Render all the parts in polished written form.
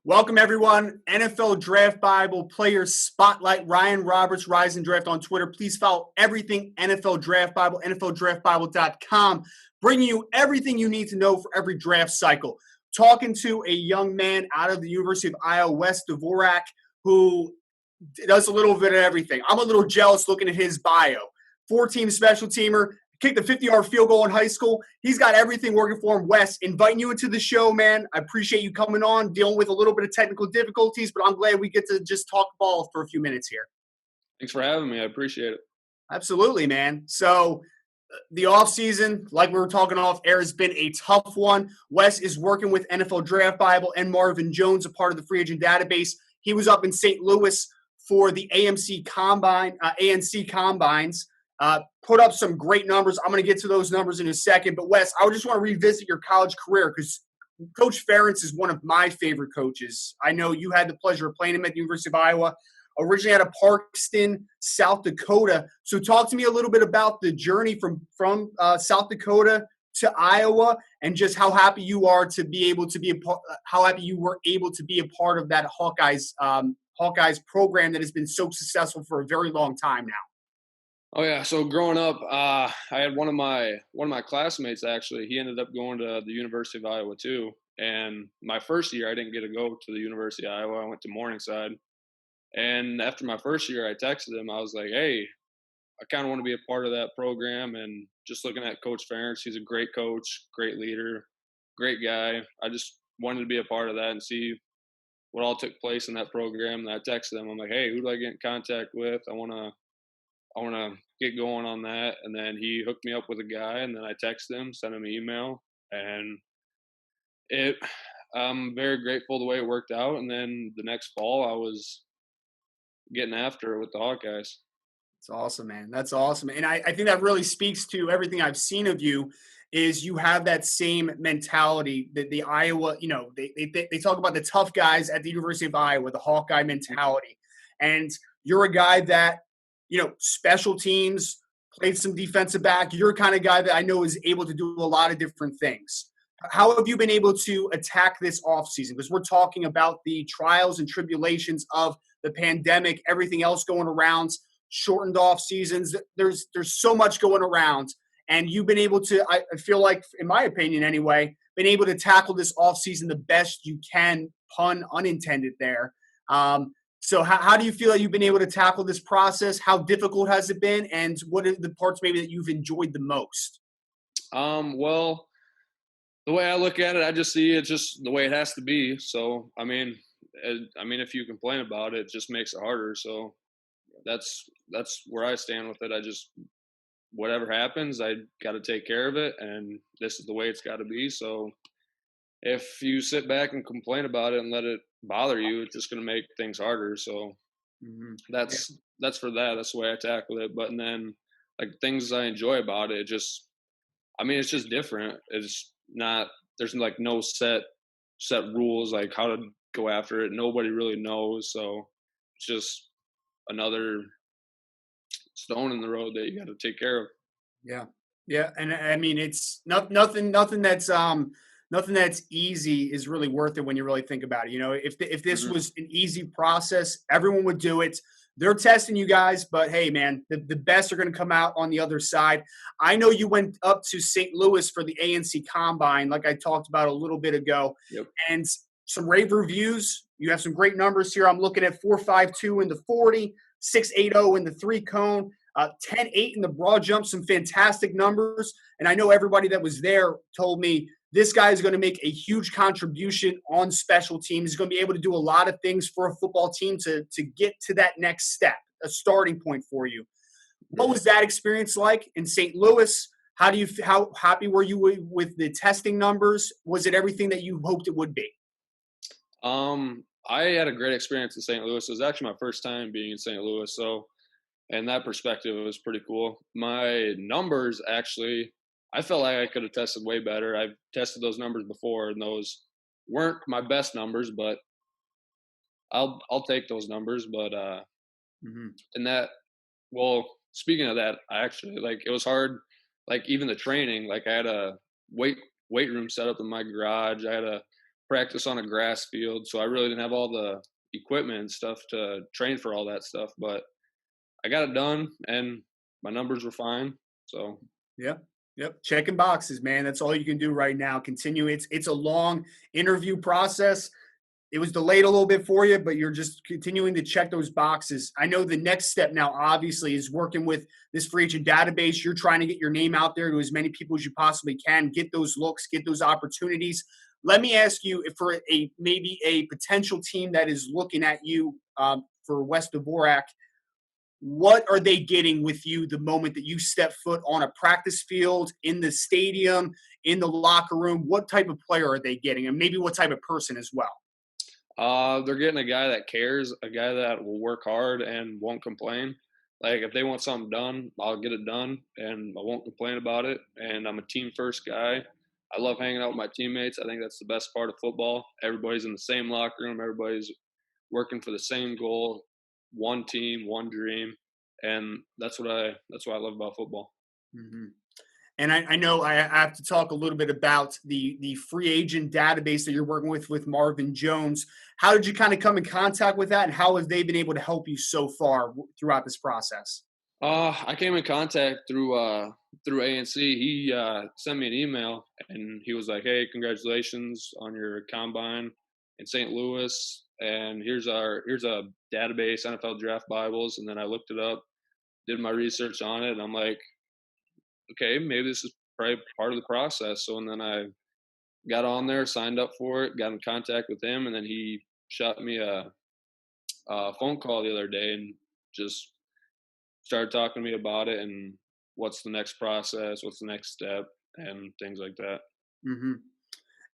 Welcome, everyone. NFL Draft Bible Players Spotlight. Ryan Roberts, Rise and Draft on Twitter. Please follow everything NFL Draft Bible, NFLDraftBible.com, bringing you everything you need to know for every draft cycle. Talking to a young man out of the University of Iowa, Wes Dvorak, who does a little bit of everything. I'm a little jealous looking at his bio. 4-team special teamer, kicked a 50-yard field goal in high school. He's got everything working for him. Wes, inviting you into the show, man. I appreciate you coming on, dealing with a little bit of technical difficulties, but I'm glad we get to just talk ball for a few minutes here. Thanks for having me. I appreciate it. Absolutely, man. So the offseason, like we were talking off air, has been a tough one. Wes is working with NFL Draft Bible and Marvin Jones, a part of the free agent database. He was up in St. Louis for the ANC Combines. Put up some great numbers. I'm going to get to those numbers in a second. But, Wes, I just want to revisit your college career because Coach Ferentz is one of my favorite coaches. I know you had the pleasure of playing him at the University of Iowa, originally out of Parkston, South Dakota. So talk to me a little bit about the journey from South Dakota to Iowa and just how happy you are to be able to be how happy you were able to be a part of that Hawkeyes program that has been so successful for a very long time now. Oh yeah, so growing up, I had one of my classmates actually. He ended up going to the University of Iowa too. And my first year, I didn't get to go to the University of Iowa. I went to Morningside. And after my first year, I texted him. I was like, "Hey, I kind of want to be a part of that program." And just looking at Coach Ferentz, he's a great coach, great leader, great guy. I just wanted to be a part of that and see what all took place in that program. And I texted him. I'm like, "Hey, who do I get in contact with? I want to get going on that." And then he hooked me up with a guy, and then I texted him, sent him an email, and I'm very grateful the way it worked out. And then the next fall, I was getting after it with the Hawkeyes. That's awesome, man. That's awesome. And I think that really speaks to everything I've seen of you is you have that same mentality that the Iowa, they talk about the tough guys at the University of Iowa, the Hawkeye mentality. And you're a guy that, special teams, played some defensive back. You're a kind of guy that I know is able to do a lot of different things. How have you been able to attack this offseason? Because we're talking about the trials and tribulations of the pandemic, everything else going around, shortened off seasons. There's so much going around. And you've been able to, I feel like, in my opinion anyway, been able to tackle this offseason the best you can, pun unintended there. So how do you feel like you've been able to tackle this process? How difficult has it been? And what are the parts maybe that you've enjoyed the most? Well, the way I look at it, I just see it just the way it has to be. So, I mean, if you complain about it, it just makes it harder. So that's where I stand with it. I just, whatever happens, I got to take care of it. And this is the way it's got to be. So if you sit back and complain about it and let it bother you, it's just going to make things harder. So that's for that. That's the way I tackle it. But and then like things I enjoy about it, it's just different. It's not, there's like no set rules like how to go after it. Nobody really knows. So it's just another stone in the road that you got to take care of. Yeah. Yeah. And I mean, it's nothing that's easy is really worth it when you really think about it. If this was an easy process, everyone would do it. They're testing you guys, but hey, man, the best are going to come out on the other side. I know you went up to St. Louis for the ANC Combine, like I talked about a little bit ago, and some rave reviews. You have some great numbers here. I'm looking at 4.52 in the 40, 6.80 in the 3-cone, 10.8 in the broad jump, some fantastic numbers. And I know everybody that was there told me this guy is going to make a huge contribution on special teams. He's going to be able to do a lot of things for a football team to get to that next step, a starting point for you. What was that experience like in St. Louis? How happy were you with the testing numbers? Was it everything that you hoped it would be? I had a great experience in St. Louis. It was actually my first time being in St. Louis. So in that perspective, it was pretty cool. My numbers actually, I felt like I could have tested way better. I've tested those numbers before, and those weren't my best numbers, but I'll take those numbers. But in that, well, speaking of that, I actually it was hard. Like even the training, like I had a weight room set up in my garage. I had a practice on a grass field, so I really didn't have all the equipment and stuff to train for all that stuff. But I got it done, and my numbers were fine. So Yep. Yep. Checking boxes, man. That's all you can do right now. Continue. It's a long interview process. It was delayed a little bit for you, but you're just continuing to check those boxes. I know the next step now, obviously, is working with this free agent database. You're trying to get your name out there to as many people as you possibly can, get those looks, get those opportunities. Let me ask you if for a maybe a potential team that is looking at you for Wes Dvorak, what are they getting with you the moment that you step foot on a practice field, in the stadium, in the locker room? What type of player are they getting, and maybe what type of person as well? they're getting a guy that cares, a guy that will work hard and won't complain. Like if they want something done, I'll get it done, and I won't complain about it. And I'm a team first guy. I love hanging out with my teammates. I think that's the best part of football. Everybody's in the same locker room. Everybody's working for the same goal, one team, one dream, and that's what I love about football. Mm-hmm. And I know I have to talk a little bit about the free agent database that you're working with Marvin Jones. How did you kind of come in contact with that, and how have they been able to help you so far throughout this process? I came in contact through ANC. He sent me an email, and he was like, "Hey, congratulations on your combine in St. Louis, and here's a database, NFL Draft Bibles." And then I looked it up, did my research on it, and I'm like, "Okay, maybe this is probably part of the process." So and then I got on there, signed up for it, got in contact with him, and then he shot me a phone call the other day and just started talking to me about it and what's the next process, what's the next step, and things like that. Mm-hmm.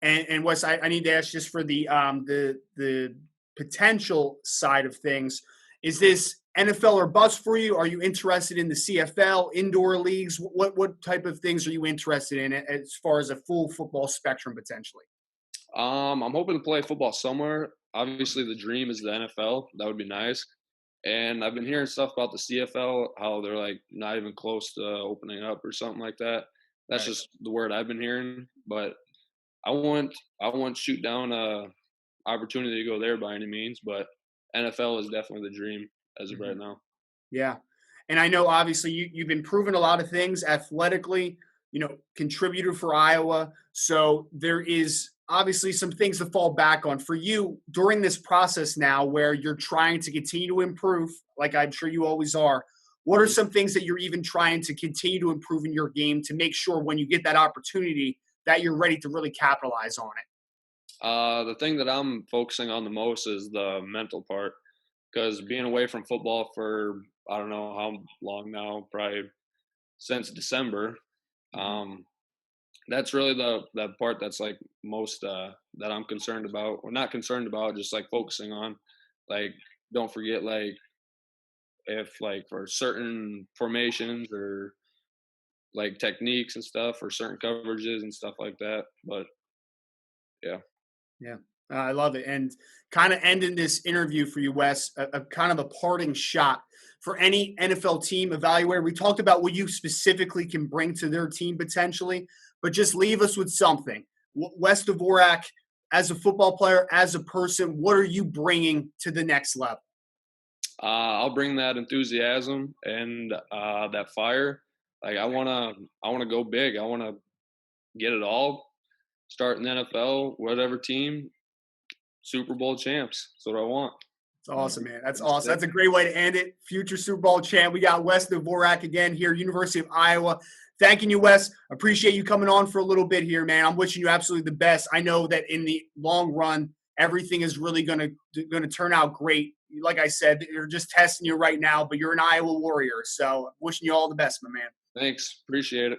And Wes, I need to ask just for the potential side of things. Is this NFL or bust for you? Are you interested in the CFL, indoor leagues? What type of things are you interested in as far as a full football spectrum potentially? I'm hoping to play football somewhere. Obviously, the dream is the NFL. That would be nice. And I've been hearing stuff about the CFL, how they're like not even close to opening up or something like that. That's Right. just the word I've been hearing. But I want to shoot down a opportunity to go there by any means. But NFL is definitely the dream as of Mhm. right now. Yeah. And I know obviously you've been proving a lot of things athletically, contributor for Iowa. So there is obviously some things to fall back on for you during this process now where you're trying to continue to improve, like I'm sure you always are. What are Mhm. some things that you're even trying to continue to improve in your game to make sure when you get that opportunity that you're ready to really capitalize on it? The thing that I'm focusing on the most is the mental part, because being away from football for I don't know how long now, probably since December. Mhm. Um, that's really the part that's like most that I'm concerned about, or not concerned about, just like focusing on. Like, don't forget, like if like for certain formations or like techniques and stuff, or certain coverages and stuff like that. But yeah. Yeah, I love it. And kind of ending this interview for you, Wes, a kind of a parting shot for any NFL team evaluator. We talked about what you specifically can bring to their team potentially, but just leave us with something. Wes Dvorak, as a football player, as a person, what are you bringing to the next level? I'll bring that enthusiasm and that fire. Like I wanna go big. I wanna get it all. Start in the NFL, whatever team, Super Bowl champs. That's what I want. That's awesome, man. That's That's awesome. it. That's a great way to end it. Future Super Bowl champ. We got Wes Dvorak again here, University of Iowa. Thanking you, Wes. Appreciate you coming on for a little bit here, man. I'm wishing you absolutely the best. I know that in the long run, everything is really gonna turn out great. Like I said, you're just testing you right now, but you're an Iowa Warrior. So wishing you all the best, my man. Thanks. Appreciate it.